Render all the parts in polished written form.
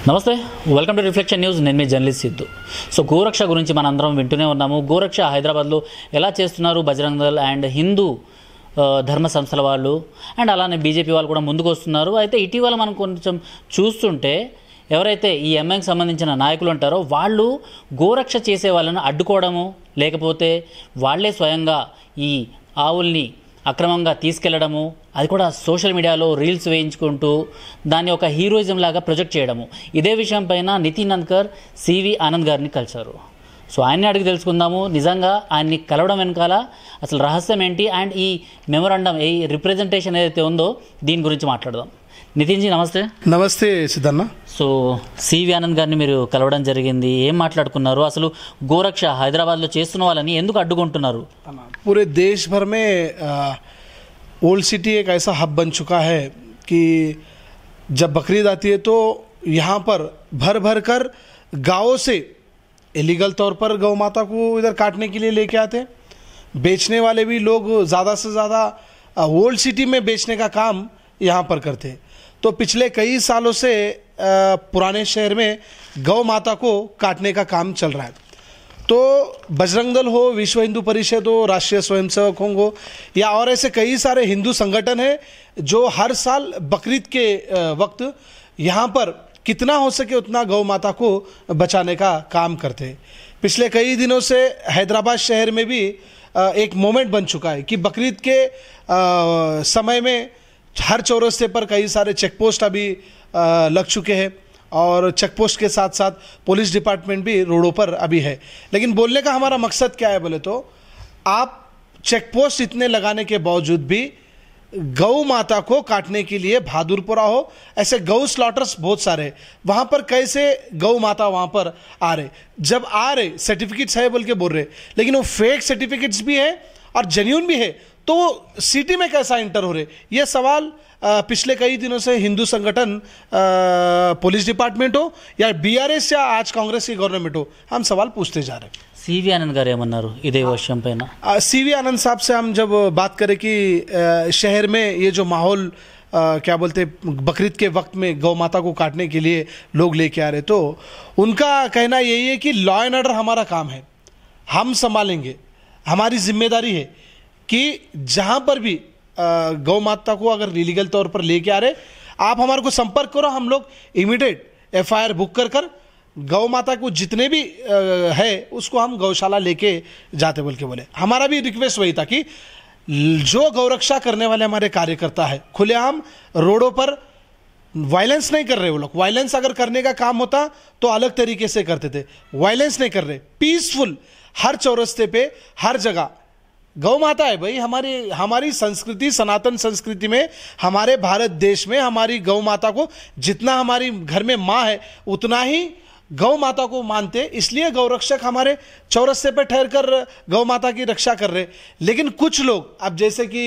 నమస్తే, welcome to reflection news. నేను మీ journalist Siddhu. So గోరక్ష గురించి మనందరం వింటూనే ఉన్నాము. గోరక్ష హైదరాబాద్లో ఎలా చేస్తున్నారు బజరంగ్ దళ్ అండ్ హిందూ ధర్మ సంస్థల వాళ్ళు అండ్ అలానే బీజేపీ వాళ్ళు కూడా ముందుకు వస్తున్నారు. అయితే ఇటీవల మనం కొంచెం చూస్తుంటే ఎవరైతే ఈ ఎంఐకి సంబంధించిన నాయకులు ఉంటారో వాళ్ళు గోరక్ష చేసే వాళ్ళను అడ్డుకోవడము, లేకపోతే వాళ్ళే స్వయంగా ఈ ఆవుల్ని అక్రమంగా తీసుకెళ్లడము, అది కూడా సోషల్ మీడియాలో రీల్స్ వేయించుకుంటూ దాన్ని ఒక హీరోయిజం లాగా ప్రొజెక్ట్ చేయడము. ఇదే విషయం పైన నితిన్ నంద్కర్ సివి ఆనంద్ గారిని కలిశారు. సో ఆయన్ని అడిగి తెలుసుకుందాము, నిజంగా ఆయన్ని కలవడం వెనకాల అసలు రహస్యం ఏంటి అండ్ ఈ మెమోరాండం, ఈ రిప్రజెంటేషన్ ఏదైతే ఉందో దీని గురించి మాట్లాడదాం. నితిన్ జీ నమస్తే. నమస్తే సిద్ధన్న. సో సివి ఆనంద్ గారిని మీరు కలవడం జరిగింది, ఏం మాట్లాడుకున్నారు? అసలు గోరక్ష హైదరాబాద్లో చేస్తున్న వాళ్ళని ఎందుకు అడ్డుకుంటున్నారు? पूरे देश भर में ओल्ड सिटी एक ऐसा हब बन चुका है कि जब बकरीद आती है तो यहाँ पर भर भर कर गाँवों से इलीगल तौर पर गौ माता को इधर काटने के लिए लेके आते हैं. बेचने वाले भी लोग ज़्यादा से ज़्यादा ओल्ड सिटी में बेचने का काम यहाँ पर करते हैं. तो पिछले कई सालों से पुराने शहर में गौ माता को काटने का काम चल रहा है. तो बजरंग दल हो, विश्व हिंदू परिषद हो, राष्ट्रीय स्वयंसेवक संघ हो या और ऐसे कई सारे हिंदू संगठन हैं जो हर साल बकरीद के वक्त यहाँ पर कितना हो सके उतना गौ माता को बचाने का काम करते हैं. पिछले कई दिनों से हैदराबाद शहर में भी एक मोमेंट बन चुका है कि बकरीद के समय में हर चौरस्ते पर कई सारे चेक पोस्ट अभी लग चुके हैं और चेक पोस्ट के साथ साथ पुलिस डिपार्टमेंट भी रोडों पर अभी है. लेकिन बोलने का हमारा मकसद क्या है बोले तो, आप चेक पोस्ट इतने लगाने के बावजूद भी गौ माता को काटने के लिए बहादुरपुरा हो, ऐसे गौ स्लॉटर्स बहुत सारे हैं. वहाँ पर कैसे गौ माता वहाँ पर आ रहे, जब आ रहे सर्टिफिकेट्स है बोल के बोल रहे, लेकिन वो फेक सर्टिफिकेट्स भी है और जेन्यून भी है, तो सिटी में कैसा इंटर हो रहे, ये सवाल पिछले कई दिनों से हिंदू संगठन, पुलिस डिपार्टमेंट हो या बीआरएस या आज कांग्रेस की गवर्नमेंट हो, हम सवाल पूछते जा रहे हैं. సివి ఆనంద్ గారు ఏమన్నారు ఇదే విషయం పైన? सीवी आनंद साहब से हम जब बात करें कि शहर में ये जो माहौल क्या बोलते बकरीद के वक्त में गौ माता को काटने के लिए लोग लेके आ रहे, तो उनका कहना यही है कि लॉ एंड ऑर्डर हमारा काम है, हम संभालेंगे, हमारी जिम्मेदारी है कि जहाँ पर भी गौ माता को अगर इलीगल तौर पर लेके आ रहे, आप हमारे को संपर्क करो, हम लोग इमीडिएट एफआईआर बुक कर गौ माता को जितने भी है उसको हम गौशाला लेके जाते बोल के बोले. हमारा भी रिक्वेस्ट वही था कि जो गौरक्षा करने वाले हमारे कार्यकर्ता है खुलेआम रोडों पर वायलेंस नहीं कर रहे. वो लोग वायलेंस अगर करने का काम होता तो अलग तरीके से करते थे, वायलेंस नहीं कर रहे, पीसफुल हर चौरस्ते पे हर जगह गौ माता है भाई. हमारी संस्कृति, सनातन संस्कृति में, हमारे भारत देश में हमारी गौ माता को जितना हमारी घर में माँ है उतना ही गौ माता को मानते, इसलिए गौरक्षक हमारे चौरस्ते पे ठहर कर गौ माता की रक्षा कर रहे. लेकिन कुछ लोग अब जैसे कि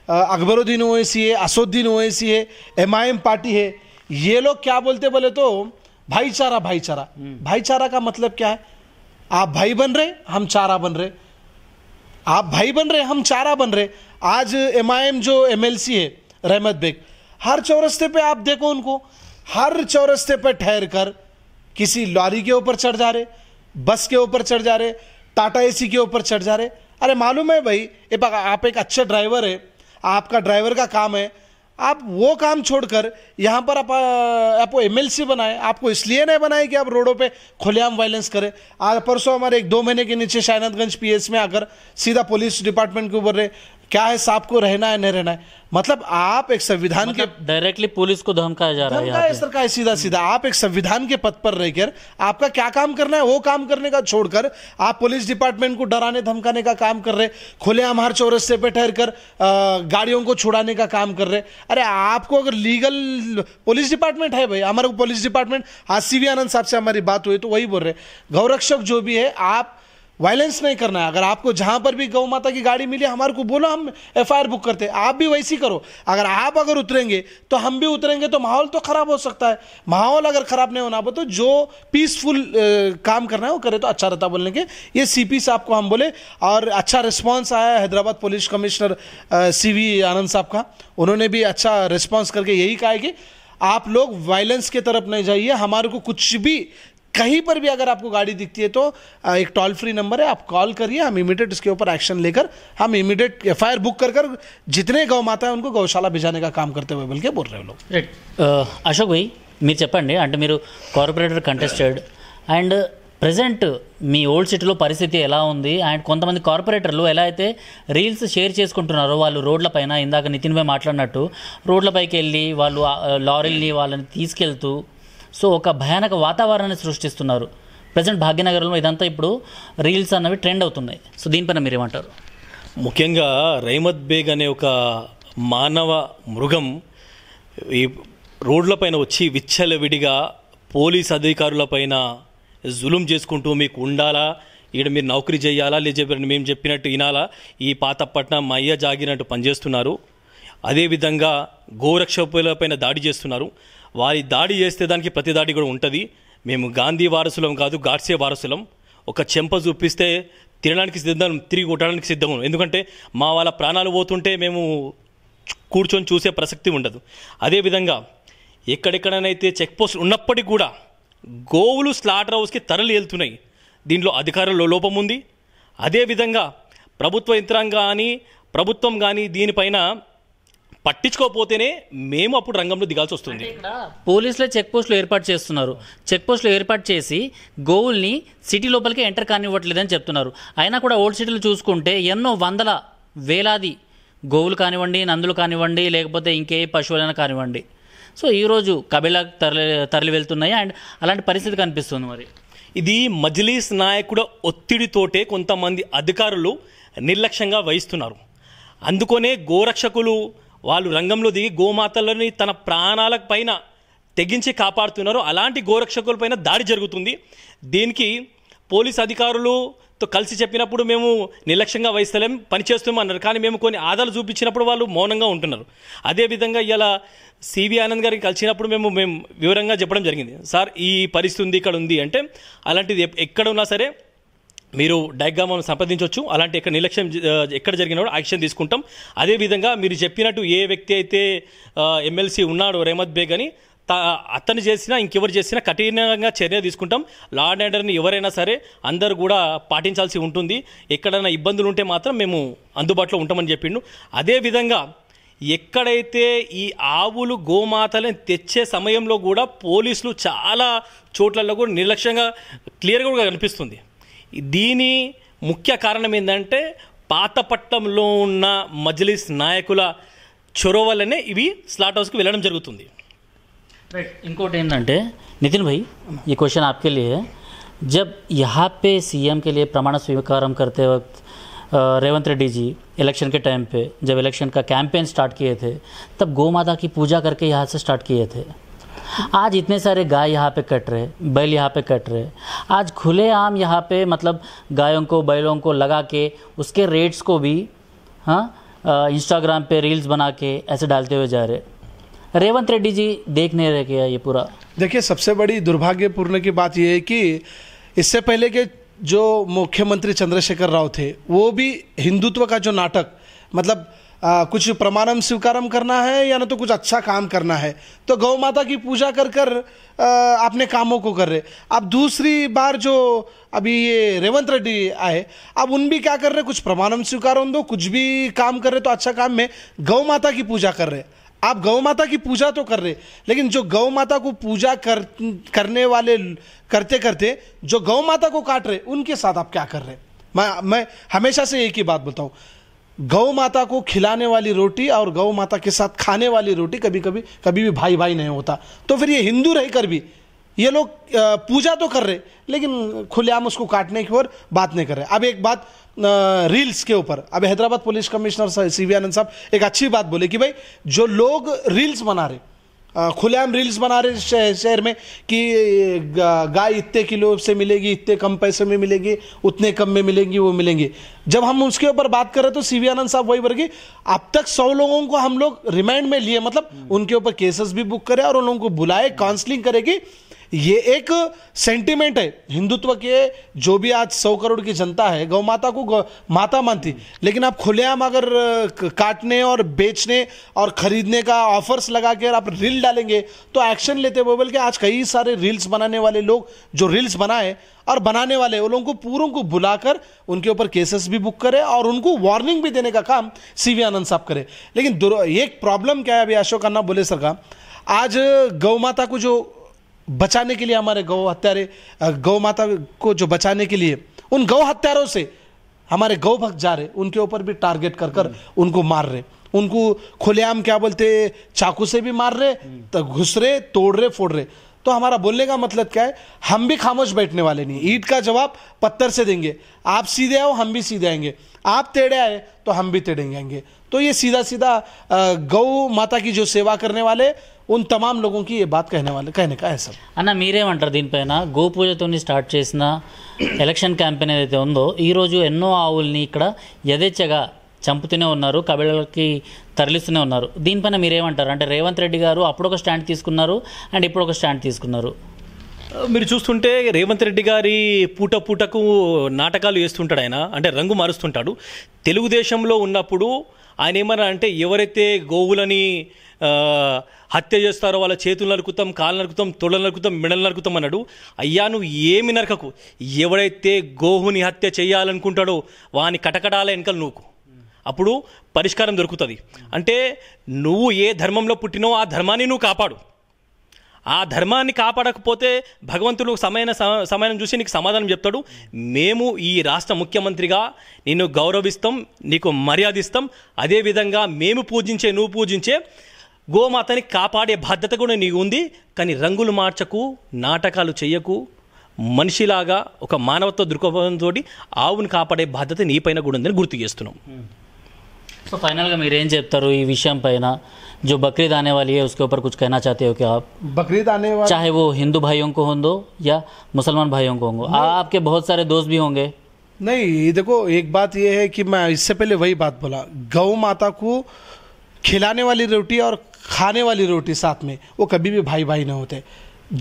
अकबरुद्दीन ओवैसी है, असदुद्दीन ओवैसी है, एमआईएम पार्टी है, ये लोग क्या बोलते बोले तो भाईचारा. भाईचारा का मतलब क्या है? आप भाई बन रहे, हम चारा बन रहे, आप भाई बन रहे, हम चारा बन रहे. आज एमआईएम जो एमएलसी है रहमत बेग, हर चौरस्ते पे आप देखो उनको, हर चौरस्ते पे ठहर कर किसी लॉरी के ऊपर चढ़ जा रहे, बस के ऊपर चढ़ जा रहे, टाटा एसी के ऊपर चढ़ जा रहे. अरे मालूम है भाई, आप एक अच्छे ड्राइवर है, आपका ड्राइवर का काम है, आप वो काम छोड़कर यहाँ पर आपको एमएलसी बनाए. आपको इसलिए नहीं बनाए कि आप रोडों पे खुलेआम वायलेंस करें. आज परसों हमारे 1-2 महीने के नीचे शायनाथगंज पीएस में आकर सीधा पुलिस डिपार्टमेंट के ऊपर क्या है, साहब को रहना है नहीं रहना है. मतलब आप एक संविधान के डायरेक्टली पुलिस को धमकाया जा रहा है सरकार, सीधा आप एक संविधान के पद पर रहकर आपका क्या काम करना है वो काम करने का छोड़कर आप पुलिस डिपार्टमेंट को डराने धमकाने का काम कर रहे, खुलेआम हर चौरस्ते पे ठहर कर गाड़ियों को छुड़ाने का काम कर रहे. अरे आपको अगर लीगल पुलिस डिपार्टमेंट है भाई, हमारे को पुलिस डिपार्टमेंट, आज सीवी आनंद साहब से हमारी बात हुई तो वही बोल रहे, गौरक्षक जो भी है आप वायलेंस नहीं करना है. अगर आपको जहां पर भी गौ माता की गाड़ी मिली हमारे को बोलो, हम एफआईआर बुक करते हैं. आप भी वैसी करो. अगर उतरेंगे तो हम भी उतरेंगे, तो माहौल तो खराब हो सकता है. माहौल अगर खराब नहीं होना तो जो पीसफुल काम करना है वो करे तो अच्छा रहता बोलने के. ये सीपी साहब को हम बोले और अच्छा रिस्पॉन्स आया हैदराबाद पुलिस कमिश्नर सीवी आनंद साहब का. उन्होंने भी अच्छा रिस्पॉन्स करके यही कहा है कि आप लोग वायलेंस के तरफ नहीं जाइए। हमारे को कुछ भी कहीं पर भी अगर आपको गाड़ी दिखती है तो एक टोल फ्री नंबर है, आप कॉल करिए, हम इमीडिएट इसके ऊपर एक्शन लेकर हम इमीडिएट एफआईआर बुक कर जितने गौ माता है उनको गौशाला भिजाने का काम करते हुए बल्कि बोल रहे हैं लोग। రైట్ అశోక్ భాయ్ మీరు చెప్పండి, అంటే మీరు corporator contested and present me old సిటీలో పరిస్థితి ఎలా ఉంది అండ్ కొంతమంది కార్పొరేటర్లు ఎలా అయితే రీల్స్ షేర్ చేసుకుంటున్నారో వాళ్ళు రోడ్ల పైన ఇందాక నితిన్ భాయ్ మాట్లాడినట్టు రోడ్లపైకి వెళ్ళి వాళ్ళు లారీల్ని వాళ్ళని తీసుకెళ్తూ సో ఒక భయానక వాతావరణాన్ని సృష్టిస్తున్నారు. ప్రజెంట్ భాగ్యనగరంలో ఇదంతా ఇప్పుడు రీల్స్ అన్నవి ట్రెండ్ అవుతున్నాయి. సో దీనిపైన మీరేమంటారు? ముఖ్యంగా రహమత్ బేగ్ అనే ఒక మానవ మృగం ఈ రోడ్లపైన వచ్చి విచ్చలవిడిగా పోలీస్ అధికారులపైన జులుం చేసుకుంటూ మీకు ఉండాలా, ఇక్కడ మీరు నౌకరీ చేయాలా, లేదా మేము చెప్పినట్టు వినాలా, ఈ పాతపట్నం అయ్య జాగినట్టు పనిచేస్తున్నారు. అదేవిధంగా గోరక్షకులపైన దాడి చేస్తున్నారు. వారి దాడి చేస్తే దానికి ప్రతి దాడి కూడా ఉంటుంది. మేము గాంధీ వారసులం కాదు, గాడ్సే వారసులం. ఒక చెంప చూపిస్తే తినడానికి సిద్ధం, తిరిగి కొట్టడానికి సిద్ధం. ఎందుకంటే మా వాళ్ళ ప్రాణాలు పోతుంటే మేము కూర్చొని చూసే ప్రసక్తి ఉండదు. అదేవిధంగా ఎక్కడెక్కడనైతే చెక్ పోస్ట్ ఉన్నప్పటికీ కూడా గోవులు స్లాటర్ హౌస్కి తరలి వెళ్తున్నాయి. దీంట్లో అధికారుల లోపం ఉంది. అదేవిధంగా ప్రభుత్వ యంత్రాంగం కానీ ప్రభుత్వం కానీ దీనిపైన పట్టించుకోకపోతేనే మేము అప్పుడు రంగంలో దిగాల్సి వస్తుంది. పోలీసులే చెక్ పోస్టులు ఏర్పాటు చేస్తున్నారు. చెక్ పోస్టులు ఏర్పాటు చేసి గోవుల్ని సిటీ లోపలికి ఎంటర్ కానివ్వట్లేదని చెప్తున్నారు. అయినా కూడా ఓల్డ్ సిటీలు చూసుకుంటే ఎన్నో వందల వేలాది గోవులు కానివ్వండి, నందులు కానివ్వండి, లేకపోతే ఇంకే పశువులైనా కానివ్వండి, సో ఈరోజు కబీలాకు తరలి వెళ్తున్నాయి అండ్ అలాంటి పరిస్థితి కనిపిస్తుంది. మరి ఇది మజ్లీస్ నాయకుడు ఒత్తిడితోటే కొంతమంది అధికారులు నిర్లక్ష్యంగా వహిస్తున్నారు. అందుకనే గోరక్షకులు వాళ్ళు రంగంలో దిగి గోమాతలని తన ప్రాణాల పైన తెగించి కాపాడుతున్నారు. అలాంటి గోరక్షకుల పైన దాడి జరుగుతుంది. దీనికి పోలీస్ అధికారులతో కలిసి చెప్పినప్పుడు మేము నిర్లక్ష్యంగా వహిస్తలేం, పనిచేస్తామన్నారు. కానీ మేము కొన్ని ఆధారాలు చూపించినప్పుడు వాళ్ళు మౌనంగా ఉంటున్నారు. అదేవిధంగా ఇలా సివి ఆనంద్ గారికి కలిసినప్పుడు మేము వివరంగా చెప్పడం జరిగింది. సార్ ఈ పరిస్థితి ఉంది, ఇక్కడ ఉంది అంటే అలాంటిది ఎక్కడ ఉన్నా సరే మీరు డైరెక్ట్గా మనం సంప్రదించవచ్చు. అలాంటి ఎక్కడ నిర్లక్ష్యం ఎక్కడ జరిగినా కూడా యాక్షన్ తీసుకుంటాం. అదేవిధంగా మీరు చెప్పినట్టు ఏ వ్యక్తి అయితే ఎమ్మెల్సీ ఉన్నాడో రహమత్ బేగ్ అని అతను చేసినా ఇంకెవరు చేసినా కఠినంగా చర్య తీసుకుంటాం. లా అండ్ ఆర్డర్ని ఎవరైనా సరే అందరూ కూడా పాటించాల్సి ఉంటుంది. ఎక్కడైనా ఇబ్బందులు ఉంటే మాత్రం మేము అందుబాటులో ఉంటామని చెప్పిండు. అదేవిధంగా ఎక్కడైతే ఈ ఆవులు గోమాతలను తెచ్చే సమయంలో కూడా పోలీసులు చాలా చోట్లలో కూడా నిర్లక్ష్యంగా క్లియర్గా కూడా కనిపిస్తుంది. దీని ముఖ్య కారణం ఏంటంటే పాతపట్నంలో ఉన్న మజ్లిస్ నాయకుల చొరవ వల్లనే ఇవి స్లాట్ హౌస్కి వెళ్ళడం జరుగుతుంది. రైట్, ఇంకోటి ఏంటంటే నితిన్ भाई ये क्वेश्चन आपके लिए है. जब यहाँ पे सीएम के लिए प्रमाण स्वीकारम करते वक्त रेवंत रेड्डी जी इलेक्शन के टाइम पे जब इलेक्शन का कैंपेन स्टार्ट किए थे तब गौ माता की पूजा करके यहाँ से स्टार्ट किए थे. आज इतने सारे गाय यहाँ पे कट रहे, बैल यहाँ पे कट रहे. आज खुलेआम यहाँ पे मतलब गायों को बैलों को लगा के उसके रेट्स को भी इंस्टाग्राम पे रील्स बना के ऐसे डालते हुए जा रहे. रेवंत रेड्डी जी देख नहीं रहे क्या ये पूरा? देखिए, सबसे बड़ी दुर्भाग्यपूर्ण की बात यह है कि इससे पहले के जो मुख्यमंत्री चंद्रशेखर राव थे वो भी हिंदुत्व का जो नाटक मतलब कुछ प्रमाणम स्वीकारम करना है या ना तो कुछ अच्छा काम करना है तो गौ माता की पूजा कर कर अपने कामों को कर रहे. अब दूसरी बार जो अभी ये रेवंत रेड्डी आए, अब उन भी क्या कर रहे, कुछ प्रमाणम स्वीकारम दो, कुछ भी काम कर रहे तो अच्छा काम में गौ माता की पूजा कर रहे. आप गौ माता की पूजा तो कर रहे, लेकिन जो गौ माता को पूजा करने वाले करते करते जो गौ माता को काट रहे उनके साथ आप क्या कर रहे. मैं हमेशा से एक ही बात बोलता हूँ, गौ माता को खिलाने वाली रोटी और गौ माता के साथ खाने वाली रोटी कभी भी भाई भाई नहीं होता. तो फिर ये हिंदू रहकर भी ये लोग पूजा तो कर रहे लेकिन खुलेआम उसको काटने की ओर बात नहीं कर रहे. अब एक बात रील्स के ऊपर, अब हैदराबाद पुलिस कमिश्नर सीवी आनंद साहब एक अच्छी बात बोले कि भाई जो लोग रील्स बना रहे, खुलेआम रील्स बना रहे शहर में कि गाय इतने किलो से मिलेगी, इतने कम पैसे में मिलेगी, उतने कम में मिलेंगी, वो मिलेंगी. जब हम उसके ऊपर बात कर रहे तो सीवी आनंद साहब वही बोले कि अब तक 100 लोगों को हम लोग रिमांड में लिए, मतलब उनके ऊपर केसेस भी बुक करे और उन लोगों को बुलाए, काउंसलिंग करे कि ये एक सेंटिमेंट है हिंदुत्व के। जो भी आज 100 करोड़ की जनता है गौ माता को माता मानती, लेकिन आप खुलेआम अगर काटने और बेचने और खरीदने का ऑफर्स लगा के आप रील डालेंगे तो एक्शन लेते हुए, बल्कि आज कई सारे रील्स बनाने वाले लोग जो रील्स बनाए और बनाने वाले उन लोगों को पूरों को बुलाकर उनके ऊपर केसेस भी बुक करे और उनको वार्निंग भी देने का काम सीवी आनंद साहब करे। लेकिन एक प्रॉब्लम क्या है, अभी अशोक अन्ना बोले सर का, आज गौ माता को जो बचाने के लिए हमारे गौ हत्यारे, गौ माता को जो बचाने के लिए उन गौ हत्यारों से हमारे गौ भक्त जा रहे, उनके ऊपर भी टारगेट कर कर उनको मार रहे, उनको खुलेआम क्या बोलते चाकू से भी मार रहे, तो घुस रहे, तोड़ रहे, फोड़ रहे। तो हमारा बोलने का मतलब क्या है, हम भी खामोश बैठने वाले नहीं। ईंट का जवाब पत्थर से देंगे। आप सीधे आओ, हम भी सीधे आएंगे। आप टेढ़े आए तो हम भी टेढ़े आएंगे। तो ये सीधा सीधा गौ माता की जो सेवा करने वाले उन तमाम लोगों की ये बात कहने का है सब। అన్న మీరేమంటారు దీనిపైన? గోపూజతోని స్టార్ట్ చేసిన ఎలక్షన్ క్యాంపెయిన్ ఏదైతే ఉందో ఈరోజు ఎన్నో ఆవుల్ని ఇక్కడ యథేచ్ఛగా చంపుతూనే ఉన్నారు, కబిళలకి తరలిస్తూనే ఉన్నారు. దీనిపైన మీరేమంటారు? అంటే రేవంత్ రెడ్డి గారు అప్పుడు ఒక స్టాండ్ తీసుకున్నారు అండ్ ఇప్పుడు ఒక స్టాండ్ తీసుకున్నారు. మీరు చూస్తుంటే రేవంత్ రెడ్డి గారి పూటకు నాటకాలు వేస్తుంటాడు ఆయన, అంటే రంగు మారుస్తుంటాడు. తెలుగుదేశంలో ఉన్నప్పుడు ఆయన ఏమన్నా అంటే ఎవరైతే గోవులని హత్య చేస్తారో వాళ్ళ చేతులు నరుకుతాం, కాళ్ళు నరుకుతాం, తొడలు నరుకుతాం, మెడలు నరుకుతాం అన్నాడు. అయ్యా నువ్వు ఏమి నరకకు, ఎవరైతే గోవుని హత్య చేయాలనుకుంటాడో వాని కటకడాల వెనకలు నువ్వు, అప్పుడు పరిష్కారం దొరుకుతుంది. అంటే నువ్వు ఏ ధర్మంలో పుట్టినో ఆ ధర్మాన్ని నువ్వు కాపాడు. ఆ ధర్మాన్ని కాపాడకపోతే భగవంతుడు సమయం చూసి నీకు సమాధానం చెప్తాడు. మేము ఈ రాష్ట్ర ముఖ్యమంత్రిగా నిన్ను గౌరవిస్తాం, నీకు మర్యాదిస్తాం. అదేవిధంగా మేము పూజించే, నువ్వు పూజించే గోమాతని కాపాడే బాధ్యత కూడా నీకు ఉంది. కానీ రంగులు మార్చకు, నాటకాలు చెయ్యకు, మనిషిలాగా ఒక మానవత్వ దృక్పథంతో ఆవుని కాపాడే బాధ్యత నీ పైన కూడా ఉందని గుర్తు చేస్తున్నాం. సో ఫైనల్గా మీరు ఏం చెప్తారు ఈ విషయం పైన? जो बकरीद आने वाली है उसके ऊपर कुछ कहना चाहते हो क्या आप? बकरीद आने वाली, चाहे वो हिंदू भाइयों को हो या मुसलमान भाइयों को होंगे, आपके बहुत सारे दोस्त भी होंगे. नहीं देखो, एक बात ये है कि मैं इससे पहले वही बात बोला, गौ माता को खिलाने वाली रोटी और खाने वाली रोटी साथ में, वो कभी भी भाई भाई नहीं होते.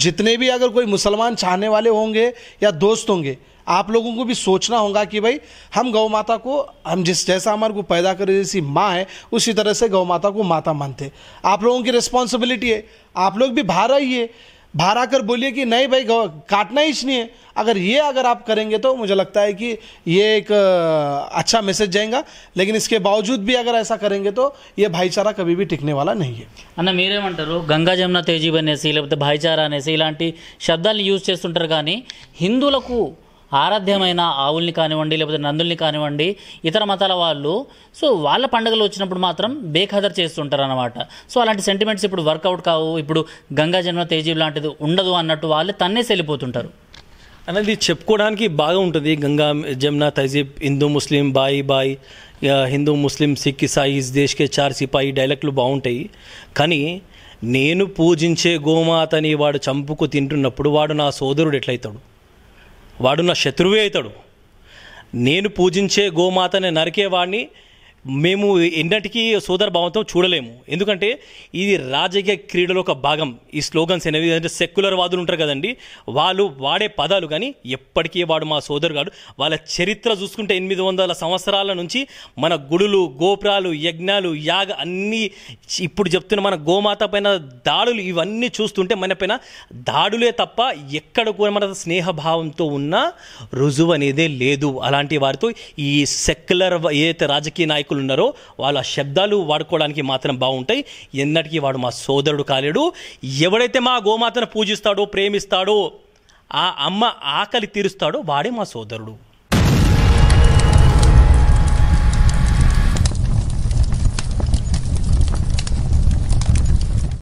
जितने भी अगर कोई मुसलमान चाहने वाले होंगे या दोस्त होंगे, आप लोगों को भी सोचना होगा कि भाई हम गौ माता को, हम जैसा हमारे को पैदा करे जैसी माँ है उसी तरह से गौ माता को माता मानते. आप लोगों की रिस्पॉन्सिबिलिटी है, आप लोग भी बाहर आइए, बाहर आकर बोलिए कि नहीं भाई काटना ही नहीं है. अगर आप करेंगे तो मुझे लगता है कि ये एक अच्छा मैसेज जाएगा. लेकिन इसके बावजूद भी अगर ऐसा करेंगे तो ये भाईचारा कभी भी टिकने वाला नहीं है. అన్న మీరేమంటారు? గంగా జమున తేజీబ్ అనేసి లేకపోతే భాయిచారా అనేసి ఇలాంటి శబ్దాలను యూజ్ చేస్తుంటారు, కానీ హిందువులకు ఆరాధ్యమైన ఆవుల్ని కానివ్వండి లేకపోతే నందుల్ని కానివ్వండి ఇతర మతాల వాళ్ళు సో వాళ్ళ పండుగలు వచ్చినప్పుడు మాత్రం బేఖదర్ చేస్తుంటారు అన్నమాట. సో అలాంటి సెంటిమెంట్స్ ఇప్పుడు వర్కౌట్ కావు, ఇప్పుడు గంగా జమున తేజీబ్ లాంటిది ఉండదు అన్నట్టు వాళ్ళే తన్నేసి వెళ్ళిపోతుంటారు. అనేది చెప్పుకోవడానికి బాగా ఉంటుంది. గంగా జమున తహజీబ్, హిందూ ముస్లిం బాయి బాయి, హిందూ ముస్లిం సిక్ ఇసాయి ఇస్ దేశ్ కే చార్ సిపాయి డైలాగ్లు బాగుంటాయి. కానీ నేను పూజించే గోమాతని వాడు చంపుకు తింటున్నప్పుడు వాడు నా సోదరుడు ఎట్లయితాడు? వాడు నా శత్రువే అవుతాడు. నేను పూజించే గోమాతని నరికేవాడిని మేము ఎన్నటికీ సోదర భావంతో చూడలేము. ఎందుకంటే ఇది రాజకీయ క్రీడలో ఒక భాగం. ఈ స్లోగన్స్ అనేవి అంటే సెక్యులర్ వాదులు ఉంటారు కదండి, వాళ్ళు వాడే పదాలు. కానీ ఎప్పటికీ వాడు మా సోదరు కాడు. వాళ్ళ చరిత్ర చూసుకుంటే 800 సంవత్సరాల నుంచి మన గుడులు, గోపురాలు, యజ్ఞాలు, యాగ అన్నీ ఇప్పుడు చెప్తున్న మన గోమాత పైన దాడులు ఇవన్నీ చూస్తుంటే మన పైన దాడులే తప్ప ఎక్కడ కూడా మన స్నేహభావంతో ఉన్న రుజువు అనేదే లేదు. అలాంటి వారితో ఈ సెక్యులర్ ఏదైతే రాజకీయ నాయకులు ఉన్నారో వాళ్ళ శబ్దాలు వాడుకోవడానికి మాత్రం బాగుంటాయి. ఎన్నటికీ వాడు మా సోదరుడు కాలేడు. ఎవడైతే మా గోమాతను పూజిస్తాడో, ప్రేమిస్తాడో, ఆ అమ్మ ఆకలి తీరుస్తాడో వాడే మా సోదరుడు.